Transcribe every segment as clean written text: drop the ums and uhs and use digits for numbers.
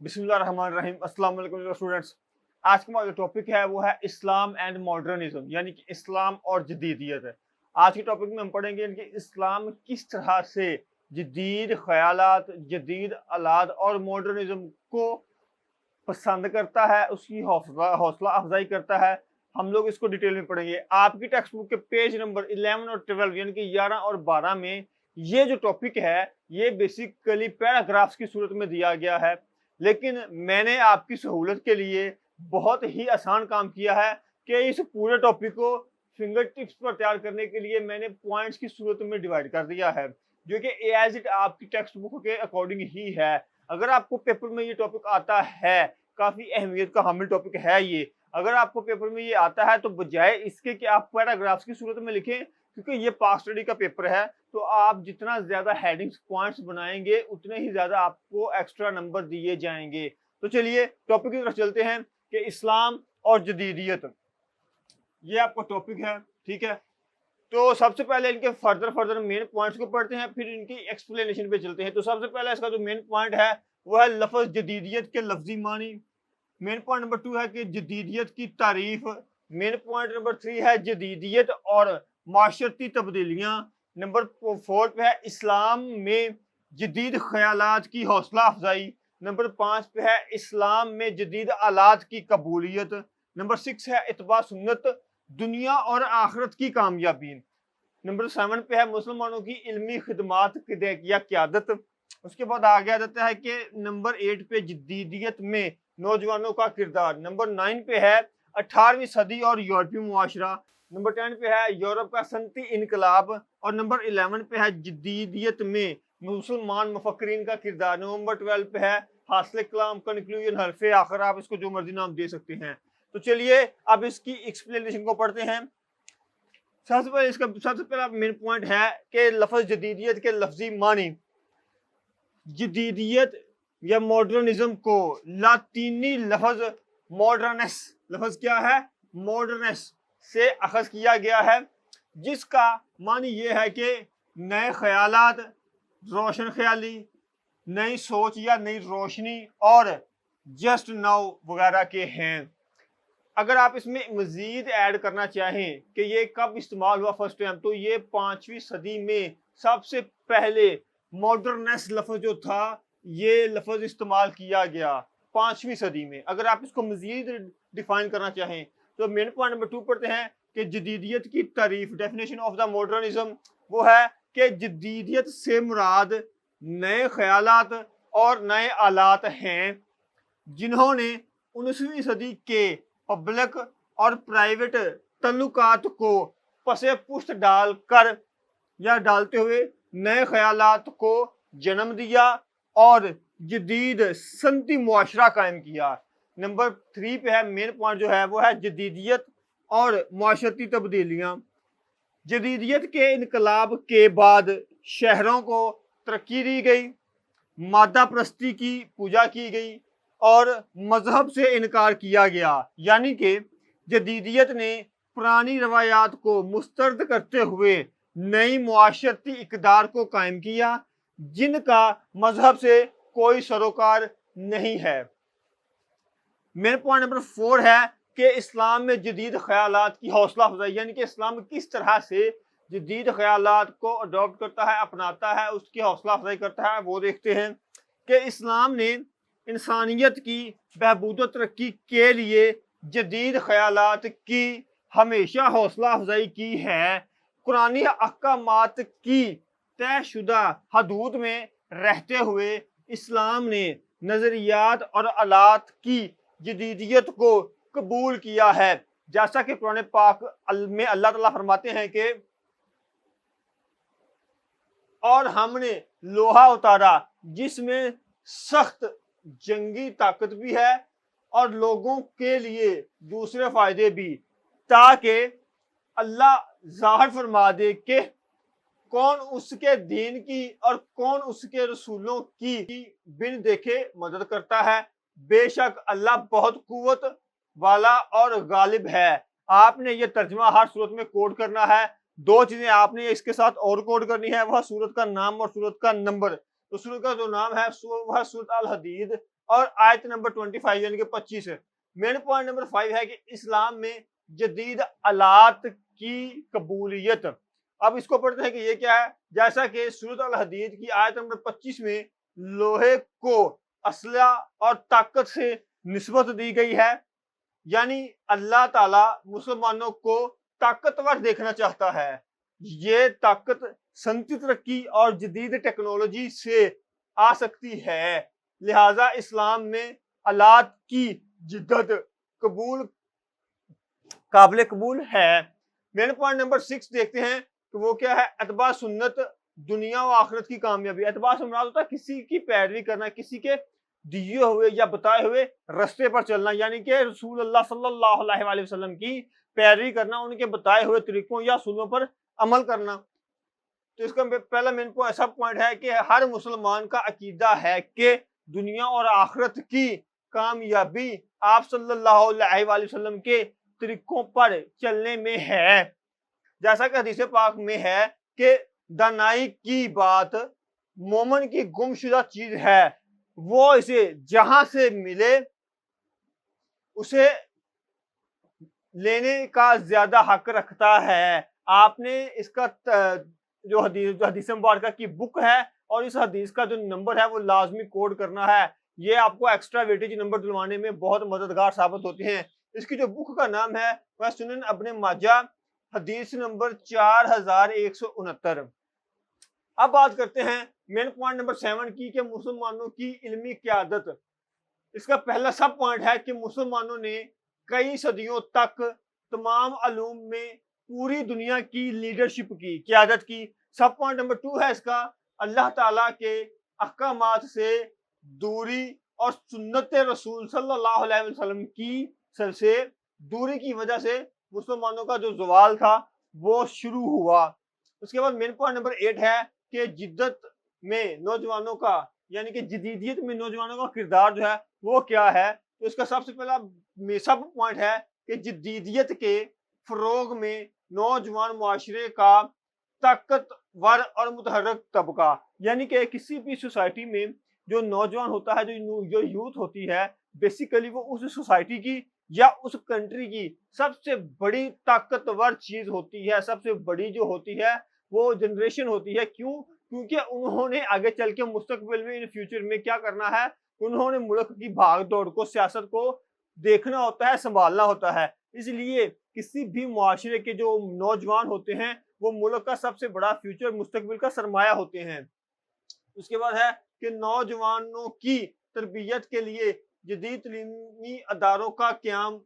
बिस्मिल्लाहिर्रहमानिर्रहीम। अस्सलाम वालेकुम स्टूडेंट्स। आज का हमारा जो टॉपिक है वो है इस्लाम एंड मॉडर्निज्म, यानी कि इस्लाम और जदीदियत है। आज के टॉपिक में हम पढ़ेंगे कि इस्लाम किस तरह से जदीद ख्यालात, जदीद आलात और मॉडर्निज्म को पसंद करता है, उसकी हौसला अफजाई करता है। हम लोग इसको डिटेल में पढ़ेंगे। आपकी टेक्स्ट बुक के पेज नंबर 11 और 12 यानी कि 11 और 12 में ये जो टॉपिक है ये बेसिकली पैराग्राफ्स की सूरत में दिया गया है, लेकिन मैंने आपकी सहूलत के लिए बहुत ही आसान काम किया है कि इस पूरे टॉपिक को फिंगर टिप्स पर तैयार करने के लिए मैंने पॉइंट्स की सूरत में डिवाइड कर दिया है, जो कि एज इट आपकी टेक्स्ट बुक के अकॉर्डिंग ही है। अगर आपको पेपर में ये टॉपिक आता है, काफी अहमियत का हामिल टॉपिक है ये, अगर आपको पेपर में ये आता है तो बजाय इसके कि आप पैराग्राफ्स की सूरत में लिखें, क्योंकि ये पास स्टडी का पेपर है, तो आप जितना ज्यादा हेडिंग्स पॉइंट्स बनाएंगे उतने ही ज्यादा आपको एक्स्ट्रा नंबर दिए जाएंगे। तो चलिए टॉपिक की तरफ चलते हैं कि इस्लाम और जदीदियत, ये आपका टॉपिक है, ठीक है। तो सबसे पहले इनके फर्दर मेन पॉइंट्स को पढ़ते हैं, फिर इनकी एक्सप्लेनेशन पे चलते हैं। तो सबसे पहले इसका जो मेन पॉइंट है वो है लफ्ज जदीदियत के लफ्जी मानी। मेन पॉइंट नंबर 2 है कि जदीदियत की तारीफ। मेन पॉइंट नंबर 3 है जदीदियत और माशरती तब्दीलियां। नंबर 4 पे है इस्लाम में जदीद ख्यालात की हौसला अफजाई। नंबर 5 पे है इस्लाम में जदीद आलात की कबूलियत। नंबर 6 है इत्बा सुन्नत, दुनिया और आखिरत की कामयाबी। नंबर 7 पे है मुसलमानों की इल्मी खिदमात या क़यादत। उसके बाद आगे आ जाता है कि नंबर 8 पे जदीदियत में नौजवानों का किरदार। नंबर 9 पे है 18वीं सदी और यूरोपीय मुआशरा। नंबर 10 पे है यूरोप का सनती इनकलाब। और नंबर 11 पे है जदीदियत में मुसलमान मुफक्किरीन का किरदार। नंबर 12 पे है हासिल कलाम, कंक्लूजन, हरफे आखिर, आप इसको जो मर्जी नाम दे सकते हैं। तो चलिए अब इसकी एक्सप्लेनेशन को पढ़ते हैं। सबसे पहला मेन पॉइंट है कि लफ्ज जदीदियत के लफ्जी मानी। जदीदियत या मॉडर्निज्म को लातीनी लफ्ज मॉडर्नस, लफ्ज क्या है? मॉडर्नस से अखज किया गया है, जिसका मानी ये है कि नए ख्यालात, रोशन ख्याली, नई सोच या नई रोशनी और जस्ट नाउ वगैरह के हैं। अगर आप इसमें मजीद ऐड करना चाहें कि ये कब इस्तेमाल हुआ फर्स्ट टाइम, तो ये 5वीं सदी में सबसे पहले मॉडर्नेस लफ्ज जो था ये लफ्ज इस्तेमाल किया गया 5वीं सदी में। अगर आप इसको मजीद डिफाइन करना चाहें तो मेन पॉइंट नंबर 2 पढ़ते हैं कि जदीदियत की तारीफ। डेफिनेशन ऑफ द मॉडर्निज्म वो है कि जदीदियत से मुराद नए ख्यालात और नए आलात हैं जिन्होंने 19वीं सदी के पब्लिक और प्राइवेट तल्लुकात को पसे पुष्ट डालकर या डालते हुए नए ख्यालात को जन्म दिया और जदीद सनती मुआशरा कायम किया। नंबर 3 पे है मेन पॉइंट जो है वो है जदीदियत और मुआशरती तब्दीलियां। जदीदियत के इनकलाब के बाद शहरों को तरक्की दी गई, मादा प्रस्ती की पूजा की गई और मजहब से इनकार किया गया, यानी कि जदीदियत ने पुरानी रवायात को मुस्तरद करते हुए नई मुआशरती इक़दार को कायम किया जिनका मजहब से कोई सरोकार नहीं है। मेन पॉइंट नंबर 4 है कि इस्लाम में जदीद ख्यालात की हौसला अफजाई, यानी कि इस्लाम किस तरह से जदीद ख्यालात को अडॉप्ट करता है, अपनाता है, उसकी हौसला अफजाई करता है, वो देखते हैं कि इस्लाम ने इंसानियत की बहबूद व तरक्की के लिए जदीद ख्यालात की हमेशा हौसला अफजाई की है। कुरानी अहकामात की तयशुदा हदूद में रहते हुए इस्लाम ने नजरियात और आलात की जदीदियत को कबूल किया है, जैसा कि कुरान पाक में अल्लाह ताला फरमाते हैं कि और हमने लोहा उतारा जिसमें सख्त जंगी ताकत भी है और लोगों के लिए दूसरे फायदे भी, ताकि अल्लाह जाहिर फरमा दे कि कौन उसके दीन की और कौन उसके रसूलों की बिन देखे मदद करता है। बेशक अल्लाह बहुत कुव्वत वाला और गालिब है। आपने ये तर्जुमा हर सूरत में कोड करना है। 2 चीजें आपने इसके साथ और कोड करनी है, वह सूरत का नाम और सूरत का नंबर। तो सूरत का जो नाम है वह सूरत अल हदीद اور آیت نمبر 25 یعنی کہ 25 ہے۔ مین پوائنٹ نمبر 5 ہے کہ اسلام میں جدید آلات کی قبولیت۔ اب اس کو پڑھتے ہیں کہ یہ کیا ہے۔ جیسا کہ سورۃ الحدید کی آیت نمبر 25 میں لوہے کو اسلحہ اور طاقت سے نسبت دی گئی ہے، یعنی اللہ تعالیٰ مسلمانوں کو طاقتور دیکھنا چاہتا ہے۔ یہ طاقت صنعتی ترقی اور جدید ٹیکنالوجی سے آ سکتی ہے، لہذا اسلام میں آلات کی جدت قابل قبول ہے۔ مین پوائنٹ نمبر 6 دیکھتے ہیں کہ وہ کیا ہے۔ اتباع سنت دنیا و آخرت کی کامیابی۔ اتباع سے مراد ہوتا ہے کسی کی پیروی کرنا، کسی کے دیے ہوئے یا بتائے ہوئے رستے پر چلنا، یعنی کہ رسول اللہ صلی اللہ علیہ وآلہ وسلم کی پیروی کرنا، ان کے بتائے ہوئے طریقوں یا اصولوں پر عمل کرنا۔ تو اس کا پہلا مین سب پوائنٹ ہے کہ ہر مسلمان کا عقیدہ ہے کہ دنیا اور آخرت کی کامیابی آپ صلی اللہ علیہ وآلہ وسلم کے طریقوں پر چلنے میں ہے۔ جیسا کہ حدیث پاک میں ہے کہ دانائی کی بات مومن کی گمشدہ چیز ہے، وہ اسے جہاں سے ملے اسے لینے کا زیادہ حق رکھتا ہے۔ آپ نے اس کا جو حدیث مبارکہ کی بک ہے اور اس حدیث کا جو نمبر ہے وہ لازمی کوڈ کرنا ہے، یہ آپ کو ایکسٹرا ویٹیج نمبر دلوانے میں بہت مددگار ثابت ہوتے ہیں۔ اس کی جو بک کا نام ہے وہ سنن ابن ماجہ، حدیث نمبر 4169۔ اب بات کرتے ہیں مین پوائنٹ نمبر 7 کی کہ مسلمانوں کی علمی قیادت۔ اس کا پہلا سب پوائنٹ ہے کہ مسلمانوں نے کئی صدیوں تک تمام علوم میں پوری دنیا کی لیڈرشپ کی، قیادت کی۔ سب پوائنٹ نمبر 2 ہے اس کا، اللہ تعالیٰ کے احکامات سے دوری اور سنت رسول صلی اللہ علیہ وسلم کی سے دوری کی وجہ سے مسلمانوں کا جو زوال تھا وہ شروع ہوا۔ اس کے بعد مین پوائنٹ نمبر 8 ہے کہ جدت میں نوجوانوں کا، یعنی کہ جدیدیت میں نوجوانوں کا کردار جو ہے وہ کیا ہے۔ تو اس کا سب سے پہلا سب پوائنٹ ہے کہ جدیدیت کے فروغ میں نوجوان معاشرے کا طاقتور اور متحرک طبقہ، یعنی کہ کسی بھی سوسائٹی میں جو نوجوان ہوتا ہے، جو یوتھ ہوتی ہے، بیسیکلی وہ اس سوسائٹی کی یا اس کنٹری کی سب سے بڑی طاقتور چیز ہوتی ہے، سب سے بڑی جو ہوتی ہے وہ جنریشن ہوتی ہے۔ کیوں؟ کیونکہ انہوں نے آگے چل کے مستقبل میں ان فیوچر میں کیا کرنا ہے، انہوں نے ملک کی بھاگ دوڑ کو، سیاست کو دیکھنا ہوتا ہے، سنبھالنا ہوتا ہے۔ اس لیے کسی بھی معاشرے کے جو نوجوان ہوتے ہیں وہ ملک کا سب سے بڑا فیوچر، مستقبل کا سرمایہ ہوتے ہیں۔ اس کے بعد ہے کہ نوجوانوں کی تربیت کے لیے جدید تعلیمی اداروں کا قیام۔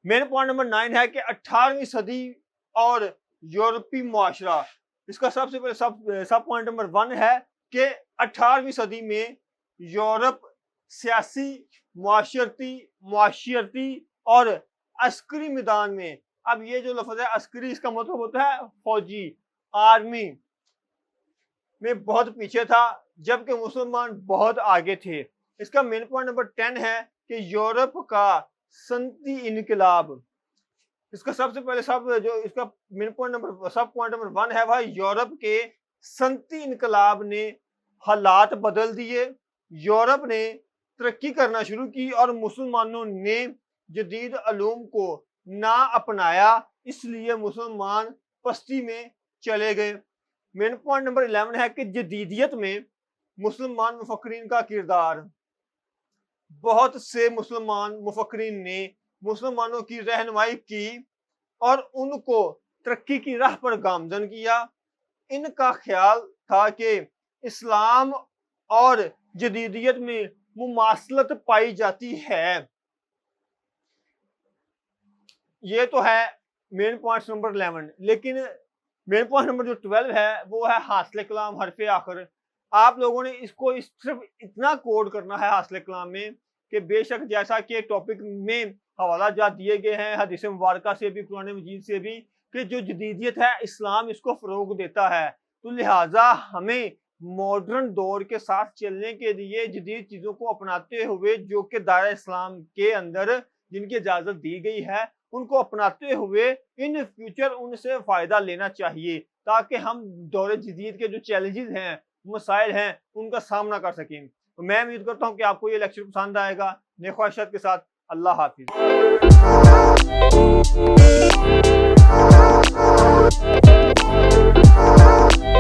مین پوائنٹ نمبر 9 ہے کہ 18ویں صدی اور یورپی معاشرہ۔ اس کا سب سے پہلے سب پوائنٹ نمبر 1 ہے کہ 18ویں صدی میں یورپ سیاسی، معاشرتی اور عسکری میدان میں، اب یہ جو لفظ ہے عسکری، اس کا مطلب ہوتا ہے فوجی، آرمی میں بہت پیچھے تھا، جبکہ مسلمان بہت آگے تھے۔ اس کا مین پوائنٹ نمبر 10 ہے کہ یورپ کا صنعتی انقلاب۔ اس کا سب سے پہلے اس کا مین پوائنٹ نمبر 1 ہے وہ یورپ کے صنعتی انقلاب نے حالات بدل دیے، یورپ نے ترقی کرنا شروع کی اور مسلمانوں نے جدید علوم کو نہ اپنایا، اس لیے مسلمان پستی میں چلے گئے۔ مین پوائنٹ نمبر 11 ہے کہ جدیدیت میں مسلمان مفکرین کا کردار۔ بہت سے مسلمان مفکرین نے مسلمانوں کی رہنمائی کی اور ان کو ترقی کی راہ پر گامزن کیا۔ ان کا خیال تھا کہ اسلام اور جدیدیت میں مماثلت پائی جاتی ہے۔ یہ تو ہے مین پوائنٹ نمبر 11، لیکن مین پوائنٹ نمبر جو 12 ہے وہ ہے حاصل کلام حرف آخر۔ آپ لوگوں نے اس کو صرف اتنا کوڈ کرنا ہے حاصل کلام میں کہ بے شک جیسا کہ ٹاپک میں حوالہ جات دیے گئے ہیں حدیث مبارکہ سے بھی، قرآن مجید سے بھی، کہ جو جدیدیت ہے اسلام اس کو فروغ دیتا ہے، تو لہٰذا ہمیں ماڈرن دور کے ساتھ چلنے کے لیے جدید چیزوں کو اپناتے ہوئے، جو کہ دائرہ اسلام کے اندر جن کی اجازت دی گئی ہے، ان کو اپناتے ہوئے ان فیوچر ان سے فائدہ لینا چاہیے، تاکہ ہم دور جدید کے جو چیلنجز ہیں، مسائل ہیں، ان کا سامنا کر سکیں۔ میں امید کرتا ہوں کہ آپ کو یہ لیکچر پسند آئے گا. نیک خواہشات کے ساتھ اللہ حافظ.